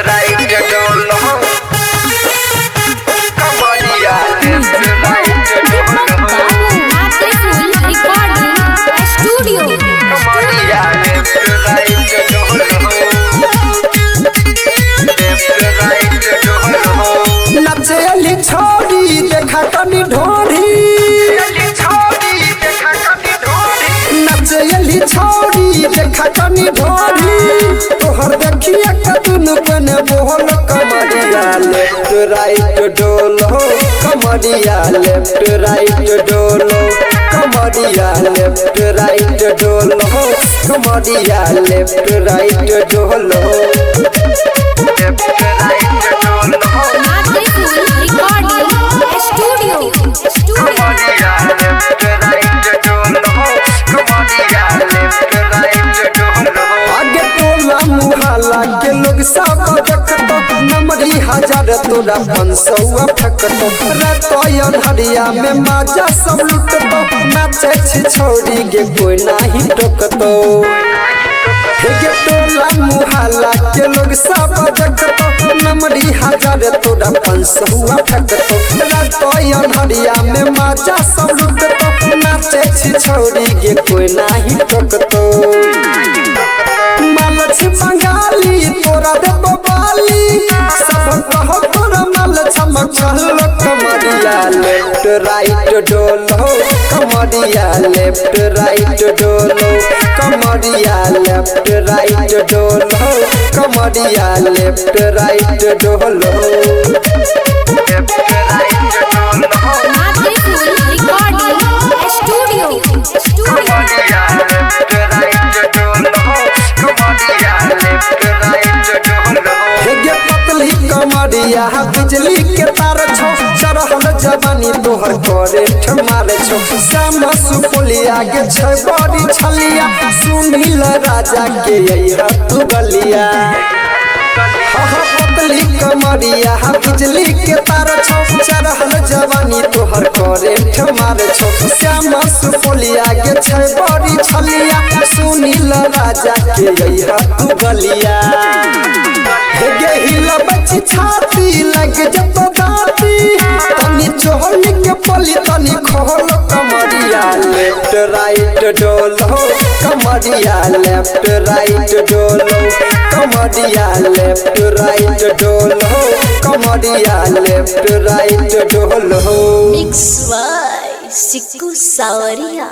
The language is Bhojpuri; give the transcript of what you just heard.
right डोलो कमरिया लेफ्ट राइट डोलो स्टूडियो कमरिया लेफ्ट राइट डोलो लेफ्ट राइट डोलो नचली छोड़ी देखा कनी ढोरी नचली छोड़ी देखा कनी ढोरी तोहर देखिए कतुन कने बोल कमरिया लेफ्ट राइट डोलो कमरिया लेफ्ट राइट डोलो कमरिया लेफ्ट राइट डोलो कमरिया लेफ्ट राइट डोलो लेफ्ट राइट डोलो स्टूडियो कमरिया लेफ्ट राइट डोलो कमरिया लेफ्ट राइट डोलो आगे टोला मुहल्ला के लोग सब देखतो नमरी हजार तोरा 500 ठकतो रतयन हरिया में माजा सब लुटतो नाचे छी छोड़ी गे कोई नाही टोकतो गे टोला मुहल्ला के लोग सब देखतो नमरी हजार तोरा 500 ठकतो रतयन हरिया में माजा सब लुटतो नाचे छी छोड़ी गे कोई नाही टोकतो मालच बंगाली तोरा दे बबाली सब कहो तोरा माल चमक चल कमरिया लेफ्ट राइट डोलो कमरिया लेफ्ट राइट डोलो कमरिया लेफ्ट राइट डोलो कमरिया लेफ्ट राइट डोलो लेफ्ट राइट डोलो स्टूडियो कमरिया लेफ्ट राइट डोलो कमरिया लेफ्ट राइट डोलो गे पतली कमरिया बिजली के तार छो चढ़ल जवानी तोहर करे ठमार छो श्याम सुपुलिया के छै बड़ी छलिया सुनील राजा के यही तू गलिया पतली कमरिया बिजली के तार छो चढ़ल जवानी तोहर करे ठमार छो श्याम सुपुलिया के छै बड़ी छलिया सुनील राजा के यही तू गलिया गे हिला बच्ची छाती लग जब दाती तनी चोहल के पली तनी खोल कमरिया लेफ्ट राइट डोलो कमरिया लेफ्ट राइट डोलो कमरिया लेफ्ट राइट डोलो कमरिया लेफ्ट राइट डोलो मिक्स बाय सिक्कू सावरिया।